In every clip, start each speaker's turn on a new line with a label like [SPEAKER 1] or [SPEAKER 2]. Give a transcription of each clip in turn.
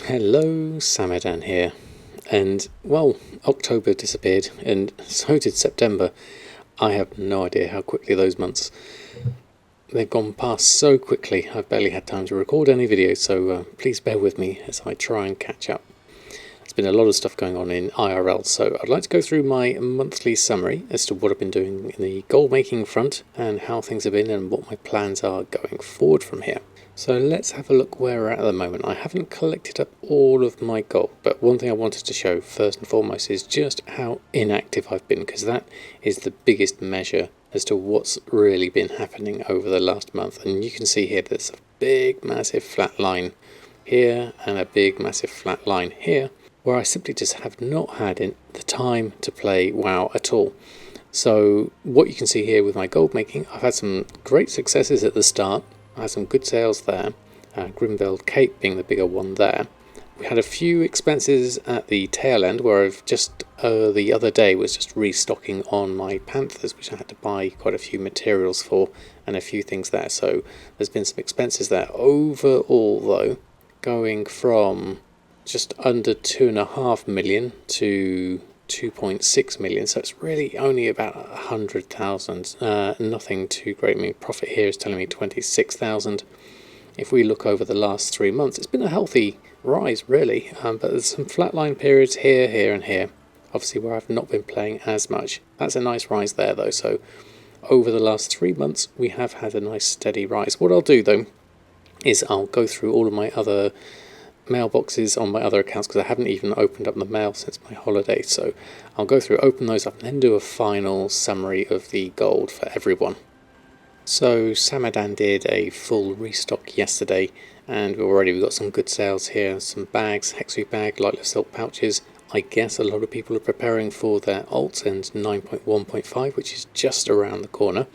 [SPEAKER 1] Hello, Samadan here. And, well, October disappeared, and so did September. I have no idea how quickly those months... They've gone past so quickly, I've barely had time to record any videos, so please bear with me as I try and catch up. There's been a lot of stuff going on in IRL, so I'd like to go through my monthly summary as to what I've been doing in the gold making front, and how things have been, and what my plans are going forward from here. So let's have a look where we're at the moment. I haven't collected up all of my gold, but one thing I wanted to show first and foremost is just how inactive I've been, because that is the biggest measure as to what's really been happening over the last month. And you can see here there's a big massive flat line here and a big massive flat line here, where I simply just have not had the time to play WoW at all. So what you can see here with my gold making, I've had some great successes at the start. I had some good sales there, Grimveld Cape being the bigger one there. We had a few expenses at the tail end where I've just the other day was just restocking on my Panthers, which I had to buy quite a few materials for and a few things there. So there's been some expenses there. Overall though, going from just under 2.5 million to 2.6 million, so it's really only about 100,000, nothing too great. I mean, profit here is telling me 26,000. If we look over the last 3 months, it's been a healthy rise really, but there's some flatline periods here, here and here, obviously where I've not been playing as much. That's a nice rise there though, so over the last 3 months we have had a nice steady rise. What I'll do though is I'll go through all of my other mailboxes on my other accounts, because I haven't even opened up the mail since my holiday, so I'll go through, open those up, and then do a final summary of the gold for everyone. So Samadan did a full restock yesterday, and we've got some good sales here. Some bags, hexuit bag, lightless silk pouches. I guess a lot of people are preparing for their alt and 9.1.5, which is just around the corner.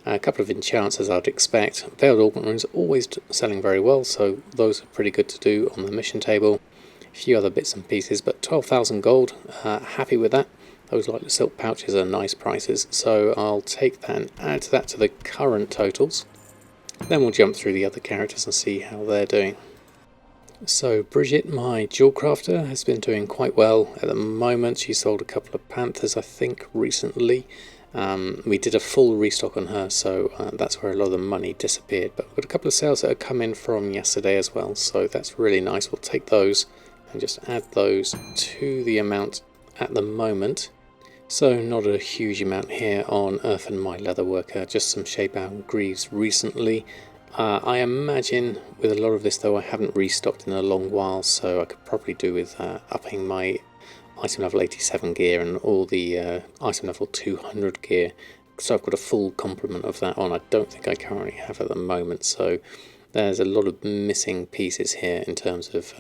[SPEAKER 1] A couple of enchants as I'd expect. Veiled Augment Runes always selling very well, so those are pretty good to do on the mission table. A few other bits and pieces, but 12,000 gold, happy with that. Those like the silk pouches are nice prices, so I'll take that and add that to the current totals. Then we'll jump through the other characters and see how they're doing. So Bridget, my jewel crafter, has been doing quite well at the moment. She sold a couple of Panthers, I think, recently. We did a full restock on her, so that's where a lot of the money disappeared. But we've got a couple of sales that are come in from yesterday as well, so that's really nice. We'll take those and just add those to the amount at the moment. So not a huge amount here on Earth and My Leatherworker, just some Shadowlands Greaves recently. I imagine with a lot of this though I haven't restocked in a long while, so I could probably do with upping my item level 87 gear and all the item level 200 gear, so I've got a full complement of that on. I don't think I currently have at the moment, so there's a lot of missing pieces here in terms of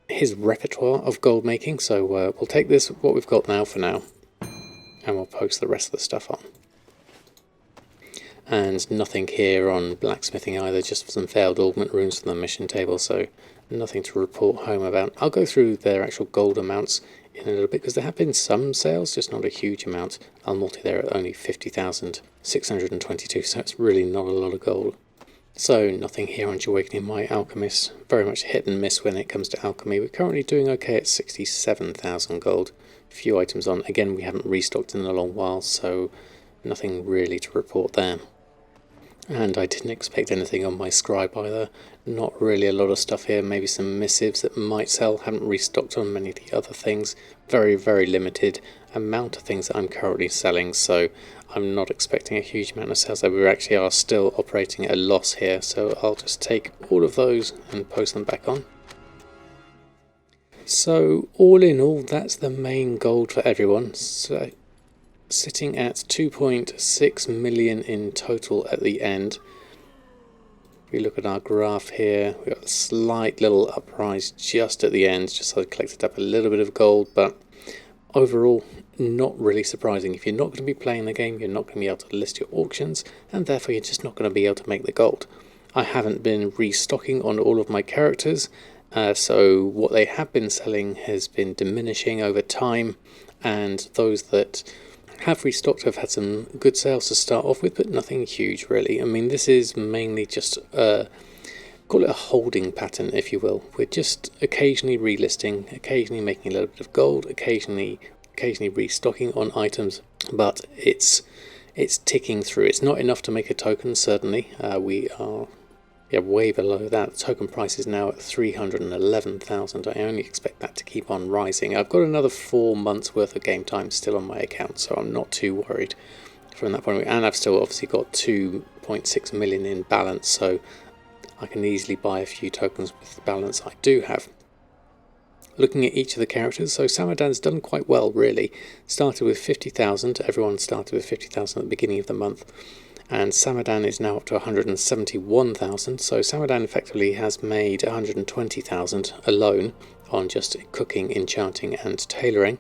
[SPEAKER 1] his repertoire of gold making. So we'll take this, what we've got now for now, and we'll post the rest of the stuff on. And nothing here on blacksmithing either, just some failed augment runes from the mission table, so nothing to report home about. I'll go through their actual gold amounts in a little bit, because there have been some sales, just not a huge amount. I'll multi there at only 50,622, so it's really not a lot of gold. So nothing here on Awakening My Alchemist, very much hit and miss when it comes to alchemy. We're currently doing okay at 67,000 gold. A few items on, again we haven't restocked in a long while, so nothing really to report there. And I didn't expect anything on my scribe either. Not really a lot of stuff here, maybe some missives that might sell. Haven't restocked on many of the other things. Very, very limited amount of things that I'm currently selling, so I'm not expecting a huge amount of sales. We actually are still operating at a loss here, so I'll just take all of those and post them back on. So all in all, that's the main gold for everyone. So sitting at 2.6 million in total at the end. If we look at our graph here, we've got a slight little uprise just at the end, just so I collected up a little bit of gold, but overall not really surprising. If you're not going to be playing the game, you're not going to be able to list your auctions, and therefore you're just not going to be able to make the gold. I haven't been restocking on all of my characters, so what they have been selling has been diminishing over time, and those that have restocked have had some good sales to start off with, but nothing huge really. I mean, this is mainly just call it a holding pattern, if you will. We're just occasionally relisting, occasionally making a little bit of gold, occasionally restocking on items, but it's ticking through. It's not enough to make a token, certainly. We are way below that. The token price is now at 311,000. I only expect that to keep on rising. I've got another 4 months worth of game time still on my account, so I'm not too worried from that point of view. And I've still obviously got 2.6 million in balance, so I can easily buy a few tokens with the balance I do have. Looking at each of the characters, so Samadan's done quite well, really. Started with 50,000, everyone started with 50,000 at the beginning of the month, and Samadan is now up to 171,000, so Samadan effectively has made 120,000 alone on just cooking, enchanting and tailoring.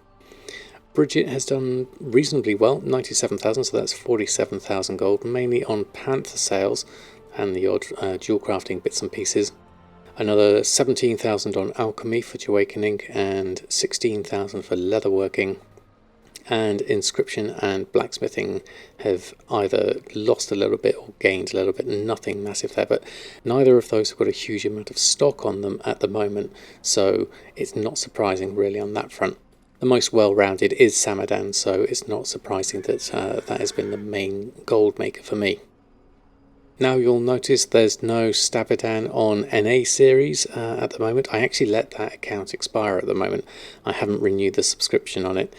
[SPEAKER 1] Bridget has done reasonably well, 97,000, so that's 47,000 gold, mainly on panther sales and the odd dual crafting bits and pieces. Another 17,000 on alchemy for awakening, and 16,000 for leatherworking. And inscription and blacksmithing have either lost a little bit or gained a little bit. Nothing massive there, but neither of those have got a huge amount of stock on them at the moment, so it's not surprising really on that front. The most well-rounded is Samadan, so it's not surprising that that has been the main gold maker for me. Now you'll notice there's no Samadan on NA series at the moment. I actually let that account expire at the moment. I haven't renewed the subscription on it.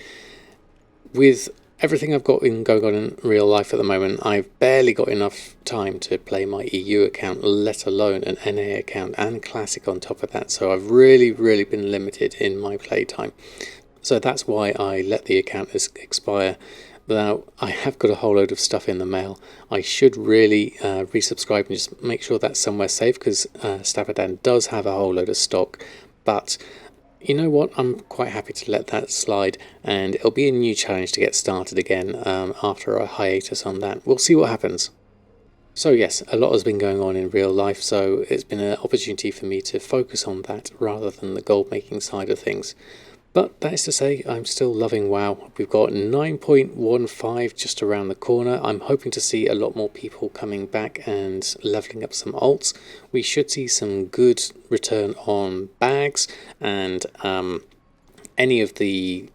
[SPEAKER 1] With everything I've got going on in real life at the moment, I've barely got enough time to play my EU account, let alone an NA account and Classic on top of that. So I've really been limited in my playtime. So that's why I let the account expire. Now, I have got a whole load of stuff in the mail. I should really resubscribe and just make sure that's somewhere safe, because Samadan does have a whole load of stock. But you know what, I'm quite happy to let that slide, and it'll be a new challenge to get started again after a hiatus on that. We'll see what happens. So yes, a lot has been going on in real life, so it's been an opportunity for me to focus on that rather than the gold making side of things. But that is to say, I'm still loving WoW. We've got 9.15 just around the corner. I'm hoping to see a lot more people coming back and leveling up some alts. We should see some good return on bags and any of the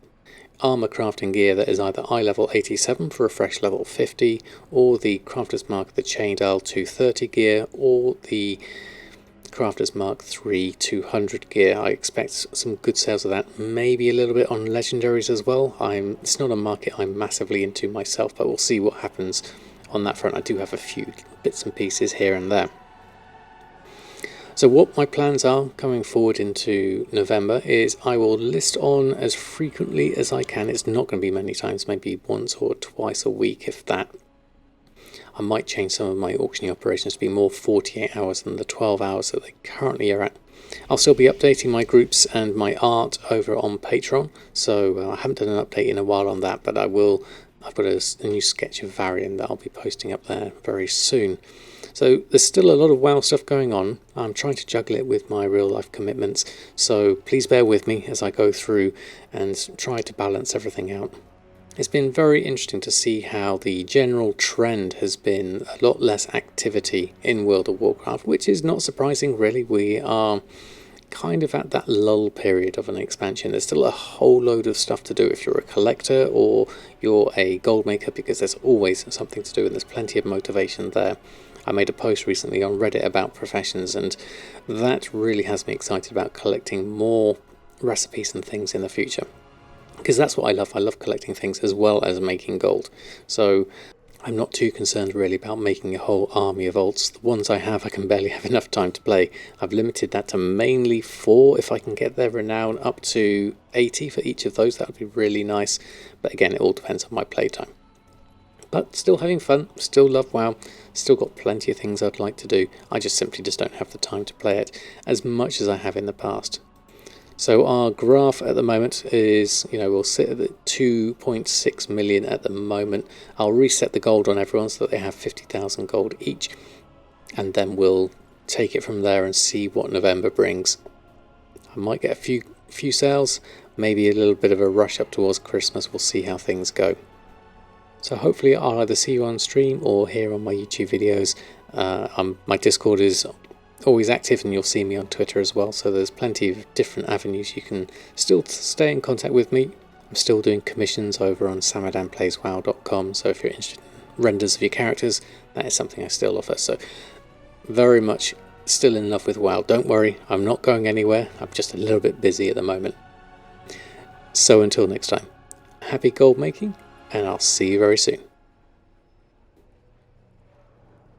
[SPEAKER 1] armor crafting gear that is either eye level 87 for a fresh level 50, or the Crafter's Mark, the Chained Isle 230 gear, or the Crafter's Mark 3 200 gear. I expect some good sales of that, maybe a little bit on legendaries as well. It's not a market I'm massively into myself, but we'll see what happens on that front. I do have a few bits and pieces here and there. So what my plans are coming forward into November is I will list on as frequently as I can. It's not going to be many times, maybe once or twice a week, if that. I might change some of my auctioning operations to be more 48 hours than the 12 hours that they currently are at. I'll still be updating my groups and my art over on Patreon, so I haven't done an update in a while on that, but I will. I've got a new sketch of Varian that I'll be posting up there very soon. So there's still a lot of WoW stuff going on. I'm trying to juggle it with my real life commitments, so please bear with me as I go through and try to balance everything out. It's been very interesting to see how the general trend has been a lot less activity in World of Warcraft, which is not surprising really. We are kind of at that lull period of an expansion. There's still a whole load of stuff to do if you're a collector or you're a gold maker, because there's always something to do and there's plenty of motivation there. I made a post recently on Reddit about professions, and that really has me excited about collecting more recipes and things in the future. Because that's what I love. I love collecting things as well as making gold. So I'm not too concerned really about making a whole army of alts. The ones I have, I can barely have enough time to play. I've limited that to mainly 4. If I can get their renown up to 80 for each of those, that would be really nice. But again, it all depends on my playtime. But still having fun, still love WoW, still got plenty of things I'd like to do. I just simply don't have the time to play it as much as I have in the past. So our graph at the moment is, we'll sit at the 2.6 million at the moment. I'll reset the gold on everyone so that they have 50,000 gold each, and then we'll take it from there and see what November brings. I might get a few sales, maybe a little bit of a rush up towards Christmas. We'll see how things go. So hopefully I'll either see you on stream or here on my YouTube videos. My Discord is always active, and you'll see me on Twitter as well, so there's plenty of different avenues you can still stay in contact with me. I'm still doing commissions over on samadanplayswow.com, so if you're interested in renders of your characters, that is something I still offer. So very much still in love with WoW. Don't worry, I'm not going anywhere, I'm just a little bit busy at the moment. So until next time, happy gold making, and I'll see you very soon.